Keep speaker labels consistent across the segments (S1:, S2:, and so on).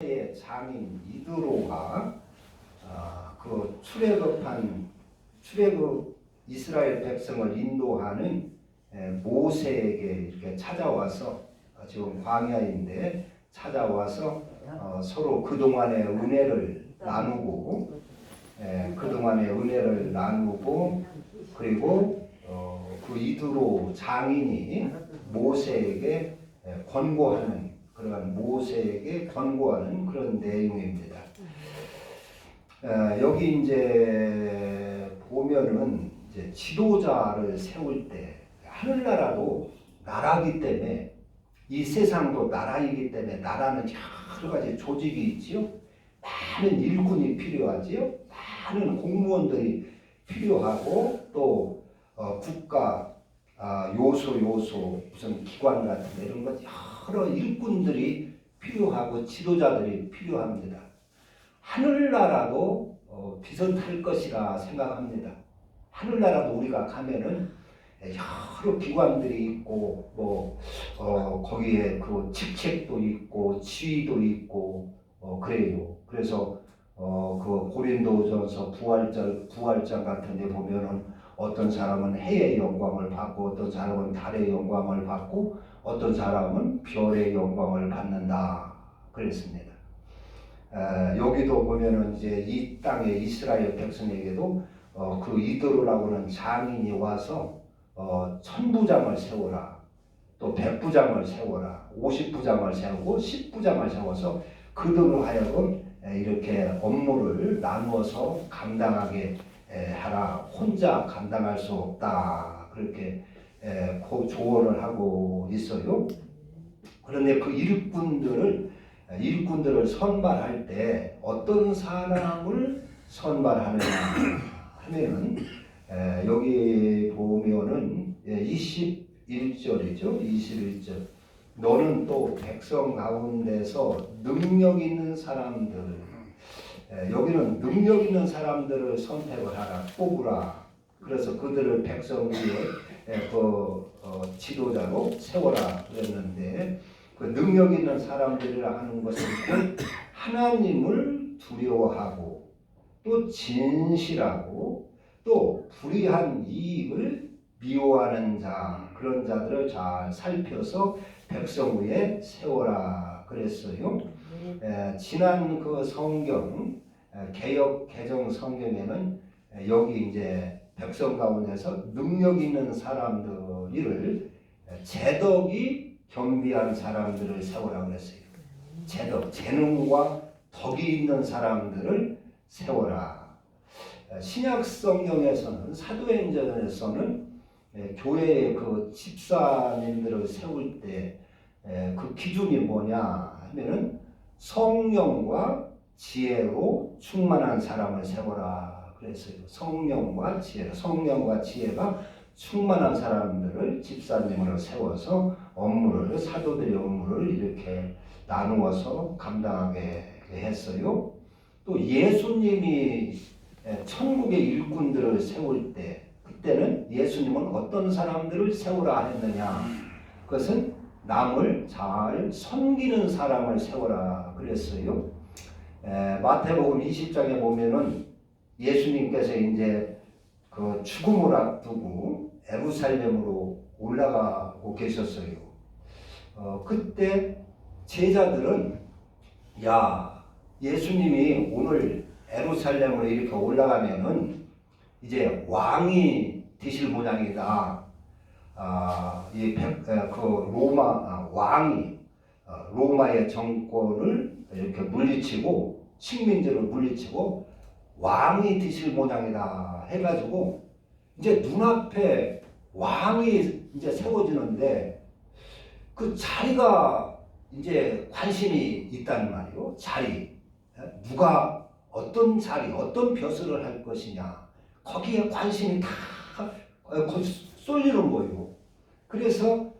S1: 의 장인 이드로가 그 출애굽 이스라엘 백성을 인도하는 모세에게 이렇게 찾아와서 지금 광야인데 찾아와서 서로 그동안의 은혜를 나누고 그리고 그 이드로 장인이 모세에게 권고하는 그런 내용입니다. 여기 이제 보면은 이제 지도자를 세울 때 하늘나라도 나라이기 때문에 이 세상도 나라이기 때문에 나라는 여러 가지 조직이 있지요. 많은 일꾼이 필요하지요. 많은 공무원들이 필요하고 또 국가 요소 무슨 기관 같은 이런 것 여러 일꾼들이 필요하고 지도자들이 필요합니다. 하늘나라도 비슷할 것이라 생각합니다. 하늘나라도 우리가 가면은 여러 기관들이 있고 거기에 그 직책도 있고 지위도 있고 그래요. 그래서 그 고린도전서 부활장 같은 데 보면은 어떤 사람은 해의 영광을 받고 어떤 사람은 달의 영광을 받고 어떤 사람은 별의 영광을 받는다 그랬습니다. 여기도 보면은 이제 이 땅에 이스라엘 백성에게도 그 이드로라고 하는 장인이 와서 천부장을 세워라, 또 백부장을 세워라, 50부장을 세우고 10부장을 세워서 그들로 하여금 이렇게 업무를 나누어서 감당하게 하라. 혼자 감당할 수 없다. 그렇게 조언을 하고 있어요. 그런데 그 일꾼들을 선발할 때 어떤 사람을 선발하느냐 하면은 여기 보면은 21절이죠. 21절. 너는 또 백성 가운데서 능력 있는 사람들, 여기는 능력 있는 사람들을 선택을 하라, 뽑으라. 그래서 그들을 백성 위에 지도자로 세워라 그랬는데, 그 능력 있는 사람들이라 하는 것은 하나님을 두려워하고 또 진실하고 또 불의한 이익을 미워하는 자, 그런 자들을 잘 살펴서 백성 위에 세워라 그랬어요. 지난 그 성경 개정 성경에는 여기 이제 백성 가운데서 능력 있는 사람들을 재덕이 겸비한 사람들을 세우라 그랬어요. 재능과 덕이 있는 사람들을 세워라. 신약 성경에서는 사도행전에서는 교회의 그 집사님들을 세울 때 그 기준이 뭐냐 하면은 성령과 지혜로 충만한 사람을 세워라 그랬어요. 성령과 지혜가 충만한 사람들을 집사님으로 세워서 사도들의 업무를 이렇게 나누어서 감당하게 했어요. 또 예수님이 천국의 일꾼들을 세울 때 그때는 예수님은 어떤 사람들을 세우라 했느냐? 그것은 남을 잘 섬기는 사람을 세우라 그랬어요. 마태복음 20장에 보면은 예수님께서 이제 그 죽음을 앞두고 예루살렘으로 올라가고 계셨어요. 그때 제자들은 예수님이 오늘 예루살렘으로 이렇게 올라가면은 이제 왕이 되실 모양이다. 왕이 로마의 정권을 이렇게 물리치고 식민지를 물리치고 왕이 되실 모양이다 해가지고 이제 눈앞에 왕이 이제 세워지는데 그 자리가 이제 관심이 있단 말이에요. 자리. 누가 어떤 자리, 어떤 벼슬을 할 것이냐. 거기에 관심이 다 쏠리는 거예요. 그래서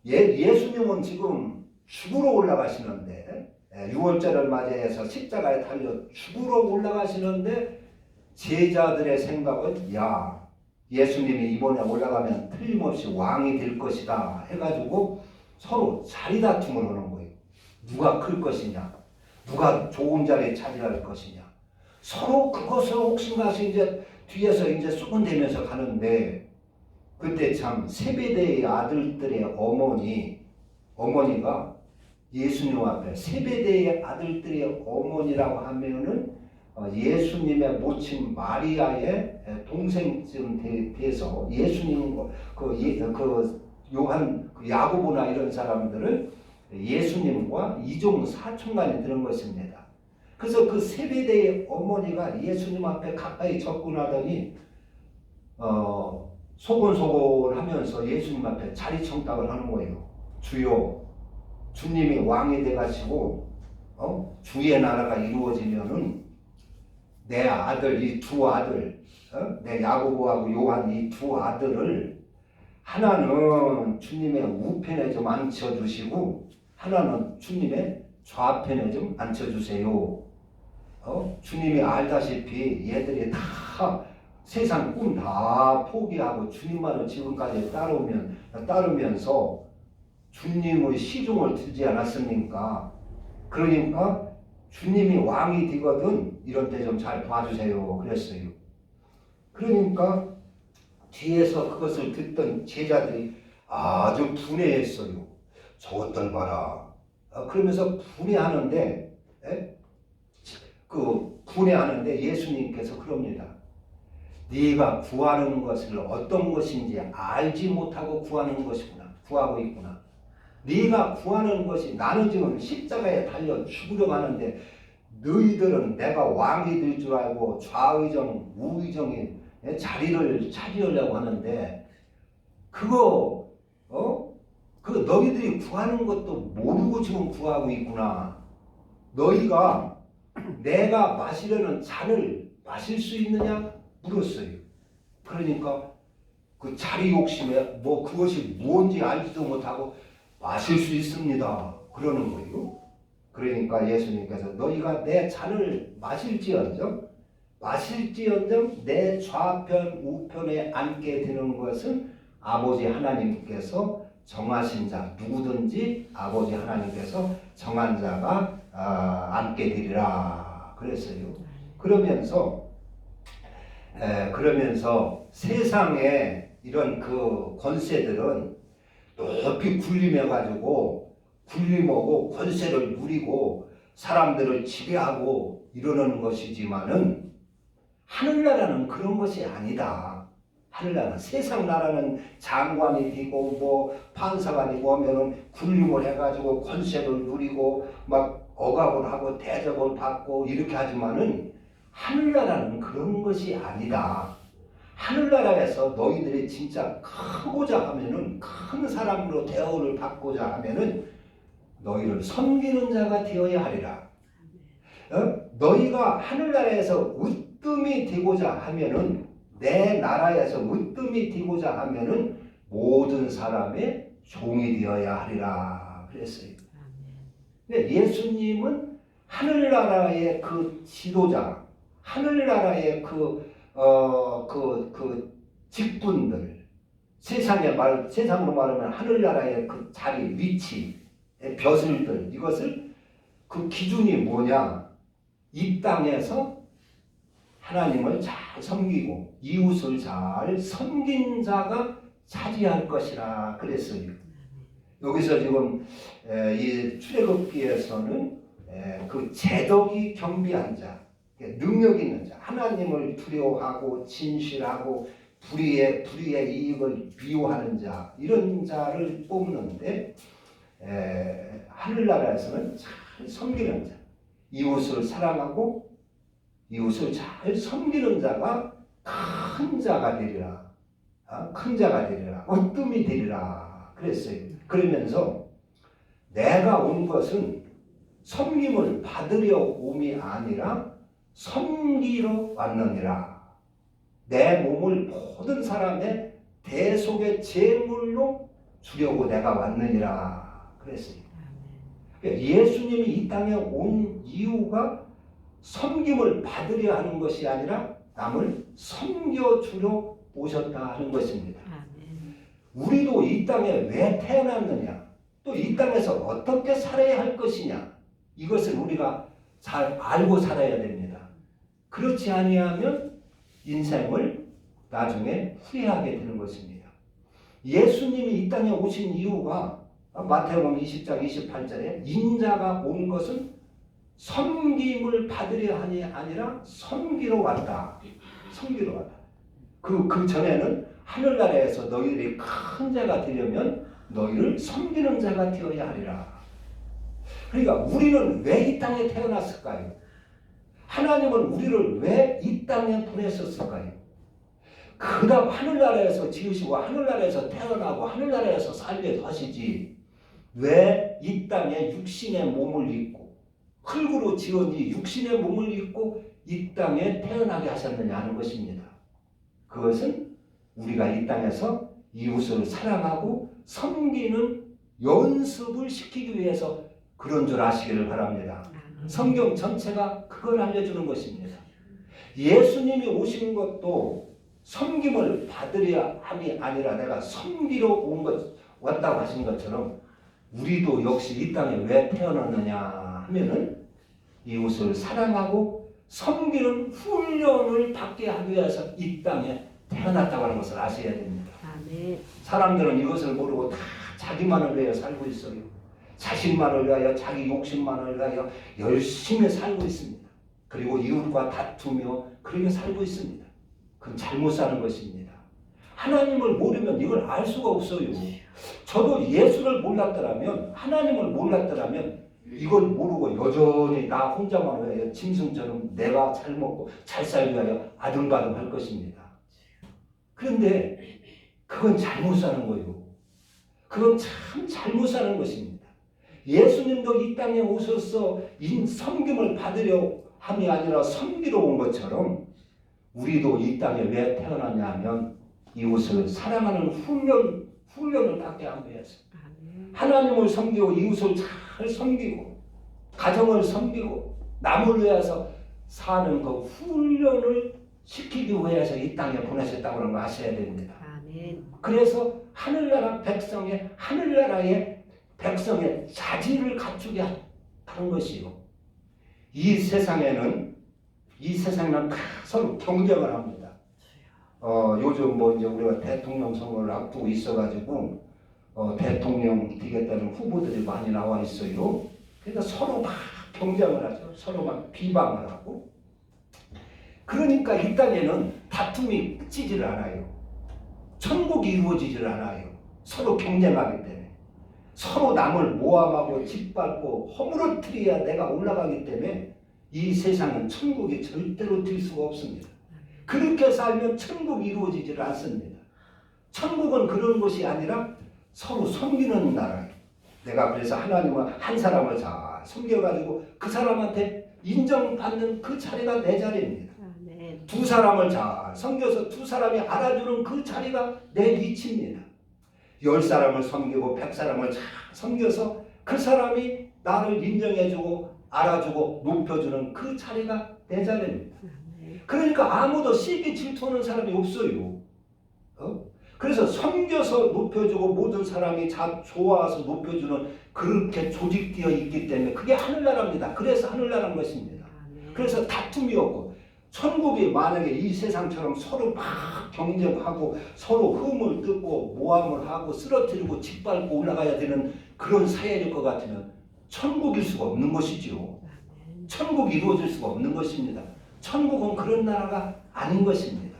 S1: 예수님은 지금 죽으러 올라가시는데 6월절을 맞이해서 십자가에 달려 죽으러 올라가시는데 제자들의 생각은 예수님이 이번에 올라가면 틀림없이 왕이 될 것이다 해가지고 서로 자리 다툼을 하는 거예요. 누가 클 것이냐, 누가 좋은 자리에 차지할 것이냐. 서로 그것을 옥신각신 이제 뒤에서 이제 수군대면서 가는데, 그때 참 세베대의 아들들의 어머니가 예수님 앞에, 세베대의 아들들의 어머니라고 하면은 예수님의 모친 마리아의 동생쯤 돼서 예수님 그 요한 야고보나 이런 사람들은 예수님과 이종 사촌간에 드는 것입니다. 그래서 그 세베대의 어머니가 예수님 앞에 가까이 접근하더니 소곤소곤하면서 예수님 앞에 자리 청탁을 하는 거예요. 주여, 주님이 왕이 돼가지고 주의 나라가 이루어지면은 내 아들, 이 두 아들, 내 야고보하고 요한 이 두 아들을 하나는 주님의 우편에 좀 앉혀주시고 하나는 주님의 좌편에 좀 앉혀주세요. 주님이 알다시피 얘들이 다 세상 꿈 다 포기하고 주님만을 지금까지 따르면서 주님의 시중을 들지 않았습니까? 그러니까 주님이 왕이 되거든 이런 때 좀 잘 봐주세요 그랬어요. 그러니까 뒤에서 그것을 듣던 제자들이 아주 분해했어요. 저것들 봐라. 그러면서 분해하는데 분해하는데 예수님께서 그럽니다. 네가 구하는 것을 어떤 것인지 알지 못하고 구하고 있구나. 네가 구하는 것이, 나는 지금 십자가에 달려 죽으려고 하는데 너희들은 내가 왕이 될 줄 알고 좌의정 우의정인 자리를 차지하려고 하는데 그거 너희들이 구하는 것도 모르고 지금 구하고 있구나. 너희가 내가 마시려는 잔을 마실 수 있느냐 물었어요. 그러니까 그 자리 욕심에 그것이 뭔지 알지도 못하고 마실 수 있습니다 그러는 거예요. 그러니까 예수님께서 너희가 내 잔을 마실지언정 내 좌편 우편에 앉게 되는 것은 아버지 하나님께서 정하신 자, 누구든지 아버지 하나님께서 정한 자가 앉게 되리라 그랬어요. 그러면서 세상에 이런 그 권세들은 높이 군림하고 권세를 누리고 사람들을 지배하고 이러는 것이지만은 하늘나라는 그런 것이 아니다. 하늘나라, 세상 나라는 장관이 되고 판사가 되고 하면은 군림을 해가지고 권세를 누리고 막 억압을 하고 대접을 받고 이렇게 하지만은 하늘나라는 그런 것이 아니다. 하늘나라에서 너희들이 진짜 크고자 하면은 큰 사람으로 대우를 받고자 하면은 너희를 섬기는 자가 되어야 하리라. 너희가 하늘나라에서 으뜸이 되고자 하면은 내 나라에서 으뜸이 되고자 하면은 모든 사람의 종이 되어야 하리라 그랬어요. 근데 예수님은 하늘나라의 그 지도자, 하늘나라의 그 직분들, 세상으로 말하면 하늘나라의 그 자리, 위치, 벼슬들, 이것을 그 기준이 뭐냐? 이 땅에서 하나님을 잘 섬기고 이웃을 잘 섬긴 자가 차지할 것이라 그랬어요. 여기서 지금 이 출애굽기에서는 그 제덕이 경비한 자, 능력 있는 자, 하나님을 두려워하고 진실하고 불의의 이익을 미워하는 자, 이런 자를 뽑는데 하늘나라에서는 잘 섬기는 자, 이웃을 사랑하고 이웃을 잘 섬기는 자가 큰 자가 되리라. 큰 자가 되리라. 으뜸이 되리라. 그랬어요. 그러면서 내가 온 것은 섬김을 받으려 옴이 아니라 섬기러 왔느니라. 내 몸을 모든 사람의 대속의 제물로 주려고 내가 왔느니라. 그랬어요. 예수님이 이 땅에 온 이유가 섬김을 받으려 하는 것이 아니라 남을 섬겨주려 오셨다 하는 것입니다. 우리도 이 땅에 왜 태어났느냐, 또 이 땅에서 어떻게 살아야 할 것이냐, 이것을 우리가 잘 알고 살아야 됩니다. 그렇지 아니하면 인생을 나중에 후회하게 되는 것입니다. 예수님이 이 땅에 오신 이유가 마태복음 20장 28절에 인자가 온 것은 섬김을 받으려 하니 아니라 섬기러 왔다. 섬기러 왔다. 그 전에는 하늘나라에서 너희들이 큰 자가 되려면 너희를 섬기는 자가 되어야 하리라. 그러니까 우리는 왜 이 땅에 태어났을까요? 하나님은 우리를 왜 이 땅에 보내셨을까요? 그다음 하늘나라에서 지으시고 하늘나라에서 태어나고 하늘나라에서 살게 하시지 왜 이 땅에 육신의 몸을 입고 흙으로 지은 이 육신의 몸을 입고 이 땅에 태어나게 하셨느냐 하는 것입니다. 그것은 우리가 이 땅에서 이웃을 사랑하고 섬기는 연습을 시키기 위해서 그런 줄 아시기를 바랍니다. 성경 전체가 그걸 알려주는 것입니다. 예수님이 오신 것도 섬김을 받으려 함이 아니라 내가 섬기러 왔다고 하신 것처럼 우리도 역시 이 땅에 왜 태어났느냐 하면은 이웃을 사랑하고 섬기는 훈련을 받게 하기 위해서 이 땅에 태어났다고 하는 것을 아셔야 됩니다.
S2: 아멘.
S1: 사람들은 이것을 모르고 다 자기만을 위해 살고 있어요. 자신만을 위하여 자기 욕심만을 위하여 열심히 살고 있습니다. 그리고 이웃과 다투며 그렇게 살고 있습니다. 그건 잘못 사는 것입니다. 하나님을 모르면 이걸 알 수가 없어요. 저도 예수를 몰랐더라면 하나님을 몰랐더라면 이걸 모르고 여전히 나 혼자만 위하여 짐승처럼 내가 잘 먹고 잘 살기 위하여 아등바등 할 것입니다. 그런데 그건 잘못 사는 거예요. 그건 참 잘못 사는 것입니다. 예수님도 이 땅에 오셔서 섬김을 받으려 함이 아니라 섬기러 온 것처럼 우리도 이 땅에 왜 태어났냐 하면 이웃을 사랑하는 훈련을 받게 하기 위해서 하나님을 섬기고 이웃을 잘 섬기고 가정을 섬기고 남을 위해서 사는 그 훈련을 시키기 위해서 이 땅에 보내셨다고 하는 거 아셔야 됩니다.
S2: 아멘.
S1: 그래서 하늘나라의 백성의 자질을 갖추게 하는 것이요. 이 세상에는 서로 경쟁을 합니다. 요즘 뭐 이제 우리가 대통령 선거를 앞두고 있어가지고 대통령 되겠다는 후보들이 많이 나와 있어요. 그러니까 서로 막 경쟁을 하죠. 서로 막 비방을 하고. 그러니까 이 땅에는 다툼이 끝이질 않아요. 천국이 이루어지질 않아요. 서로 경쟁하기 때문에. 서로 남을 모함하고 짓밟고 허물어뜨려야 내가 올라가기 때문에 이 세상은 천국이 절대로 될 수가 없습니다. 그렇게 살면 천국이 이루어지질 않습니다. 천국은 그런 것이 아니라 서로 섬기는 나라예요. 내가 그래서 하나님은 한 사람을 잘 섬겨가지고 그 사람한테 인정받는 그 자리가 내 자리입니다. 두 사람을 잘 섬겨서 두 사람이 알아주는 그 자리가 내 위치입니다. 10사람을 섬기고 100사람을 잘 섬겨서 그 사람이 나를 인정해주고 알아주고 높여주는 그 자리가 내 자리입니다. 그러니까 아무도 시기 질투하는 사람이 없어요. 그래서 섬겨서 높여주고 모든 사람이 좋아서 높여주는 그렇게 조직되어 있기 때문에 그게 하늘나라입니다. 그래서 하늘나라인 것입니다. 그래서 다툼이 없고 천국이 만약에 이 세상처럼 서로 막 경쟁하고 서로 흠을 뜯고 모함을 하고 쓰러뜨리고 짓밟고 올라가야 되는 그런 사회일 것 같으면 천국일 수가 없는 것이죠. 천국이 이루어질 수가 없는 것입니다. 천국은 그런 나라가 아닌 것입니다.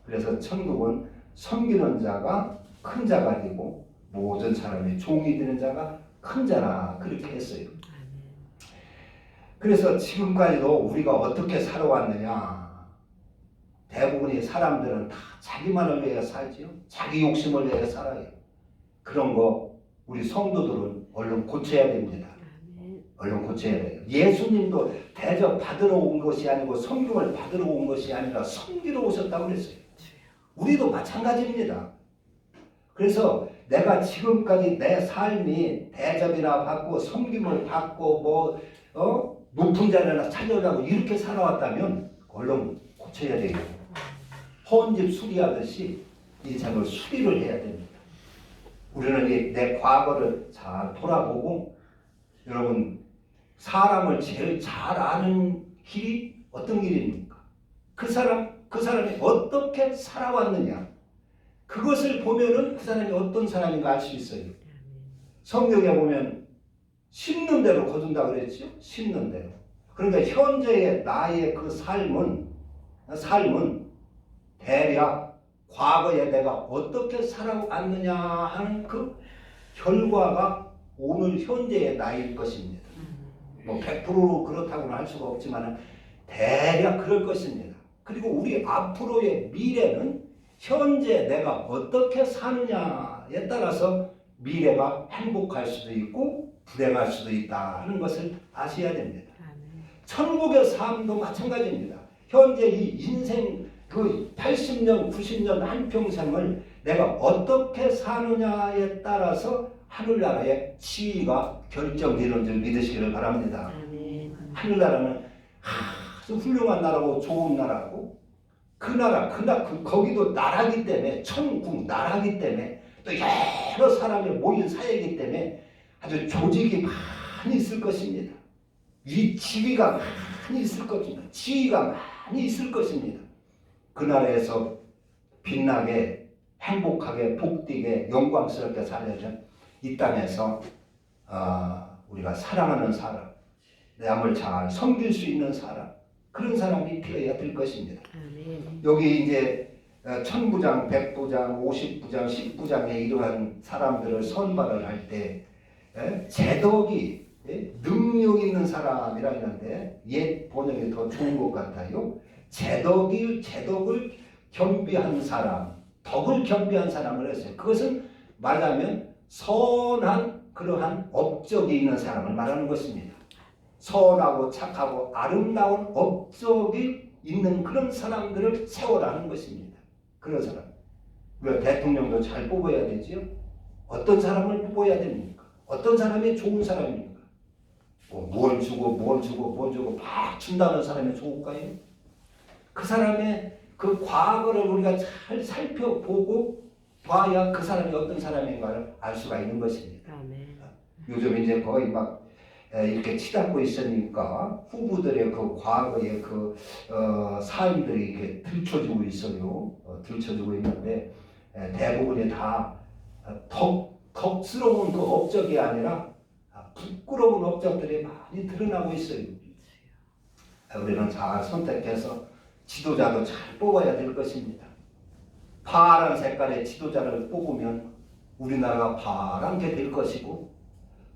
S1: 그래서 천국은 섬기는 자가 큰 자가 되고 모든 사람이 종이 되는 자가 큰 자라 그렇게 했어요. 그래서 지금까지도 우리가 어떻게 살아왔느냐. 대부분의 사람들은 다 자기만을 위해 살지요. 자기 욕심을 위해 살아요. 그런 거 우리 성도들은 얼른 고쳐야 됩니다. 얼른 고쳐야 돼요. 예수님도 대접 받으러 온 것이 아니고 섬김을 받으러 온 것이 아니라 섬기러 오셨다고 그랬어요. 우리도 마찬가지입니다. 그래서 내가 지금까지 내 삶이 대접이나 받고 섬김을 받고 높은 자리나 차지하려고 이렇게 살아왔다면 얼른 고쳐야 돼요. 헌집 수리하듯이 인생을 수리를 해야 됩니다. 우리는 내 과거를 잘 돌아보고 여러분 사람을 제일 잘 아는 길이 어떤 길입니까? 그 사람이 어떻게 살아왔느냐. 그것을 보면은 그 사람이 어떤 사람인가 알 수 있어요. 성경에 보면 심는 대로 거둔다 그랬죠? 심는 대로. 그러니까 현재의 나의 그 삶은 대략 과거에 내가 어떻게 살아왔느냐 하는 그 결과가 오늘 현재의 나일 것입니다. 뭐 100% 그렇다고는 할 수가 없지만 대략 그럴 것입니다. 그리고 우리 앞으로의 미래는 현재 내가 어떻게 사느냐에 따라서 미래가 행복할 수도 있고 불행할 수도 있다 하는 것을 아셔야 됩니다. 천국의 삶도 마찬가지입니다. 현재 이 인생 그 80년, 90년 한평생을 내가 어떻게 사느냐에 따라서 하늘나라의 지위가 결정되는 줄 믿으시기를 바랍니다. 하늘나라는 아주 훌륭한 나라고 좋은 나라고 그 나라, 거기도 나라기 때문에 천국 나라기 때문에 또 여러 사람이 모인 사회이기 때문에 아주 조직이 많이 있을 것입니다. 이 지위가 많이 있을 것입니다. 지위가 많이 있을 것입니다. 그 나라에서 빛나게 행복하게 복되게 영광스럽게 살려면 이 땅에서 우리가 사랑하는 사람, 남을 잘 섬길 수 있는 사람, 그런 사람이 되어야 될 것입니다. 여기 이제 천부장, 백부장, 50부장, 10부장의 이러한 사람들을 선발을 할 때 제덕이 능력 있는 사람이라 했는데 옛 번역이 더 좋은 것 같아요. 제덕을 겸비한 사람, 덕을 겸비한 사람을 했어요. 그것은 말하자면 선한 그러한 업적이 있는 사람을 말하는 것입니다. 선하고 착하고 아름다운 업적이 있는 그런 사람들을 세워라는 것입니다. 그런 사람. 우리가 대통령도 잘 뽑아야 되지요. 어떤 사람을 뽑아야 됩니까? 어떤 사람이 좋은 사람입니까? 뭘 주고 막 준다는 사람이 좋을까요? 그 사람의 그 과거를 우리가 잘 살펴보고 봐야 그 사람이 어떤 사람인가를 알 수가 있는 것입니다. 요즘 이제 거의 막 이렇게 치닫고 있으니까 후보들의 그 과거의 그 삶들이 이렇게 들춰지고 있어요. 들춰지고 있는데 대부분이 다 덕스러운 그 업적이 아니라 부끄러운 업적들이 많이 드러나고 있어요. 우리는 잘 선택해서 지도자도 잘 뽑아야 될 것입니다. 파란 색깔의 지도자를 뽑으면 우리나라가 파랗게 될 것이고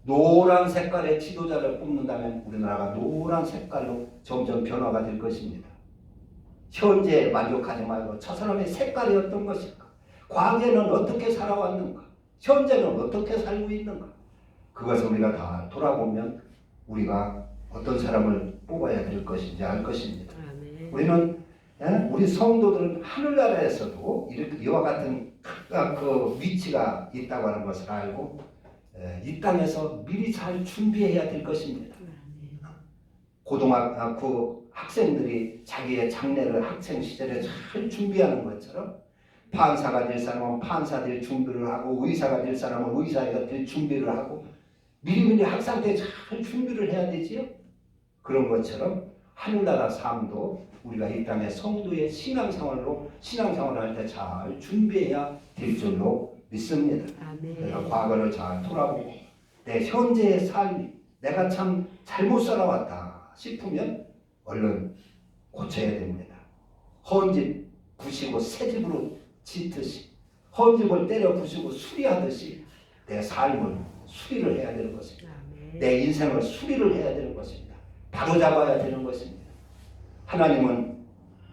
S1: 노란 색깔의 지도자를 뽑는다면 우리나라가 노란 색깔로 점점 변화가 될 것입니다. 현재에 만족하지 말고 저 사람의 색깔이 어떤 것일까? 과거에는 어떻게 살아왔는가? 현재는 어떻게 살고 있는가? 그것을 우리가 다 돌아보면 우리가 어떤 사람을 뽑아야 될 것인지 알 것입니다. 우리는 우리 성도들은 하늘나라에서도 이와 같은 각각 그 위치가 있다고 하는 것을 알고 이 땅에서 미리 잘 준비해야 될 것입니다. 그 학생들이 자기의 장래를 학생 시절에 잘 준비하는 것처럼 판사가 될 사람은 판사 될 준비를 하고 의사가 될 사람은 의사가 될 준비를 하고 미리미리 학생 때 잘 준비를 해야 되지요. 그런 것처럼 하늘나라 삶도 우리가 이 땅의 성도의 신앙생활을 할 때 잘 준비해야 될 줄로 믿습니다. 내가 과거를 잘 돌아보고 내 현재의 삶이 내가 참 잘못 살아왔다 싶으면 얼른 고쳐야 됩니다. 헌집 부시고 새 집으로 짓듯이 헌집을 때려 부시고 수리하듯이 내 삶을 수리를 해야 되는 것입니다. 내 인생을 수리를 해야 되는 것입니다. 바로잡아야 되는 것입니다. 하나님은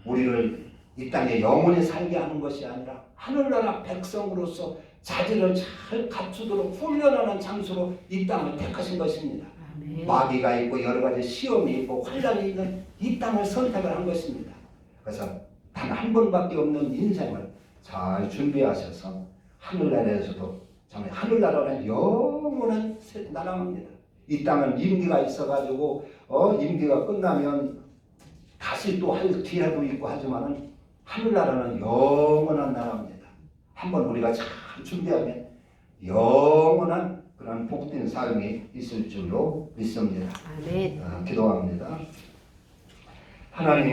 S1: 우리를 이 땅에 영원히 살게 하는 것이 아니라 하늘나라 백성으로서 자질을 잘 갖추도록 훈련하는 장소로 이 땅을 택하신 것입니다. 마귀가 있고 여러 가지 시험이 있고 환란이 있는 이 땅을 선택을 한 것입니다. 그래서 단 한 번밖에 없는 인생을 잘 준비하셔서 하늘나라에서도 정말 하늘나라는 영원한 나라입니다. 이 땅은 임기가 있어가지고 임기가 끝나면 다시 또 할 기회도 있고 하지만은 하늘나라는 영원한 나라입니다. 한번 우리가 잘 준비하면 영원한 그런 복된 삶이 있을 줄로 믿습니다.
S2: 아멘.
S1: 기도합니다. 하나님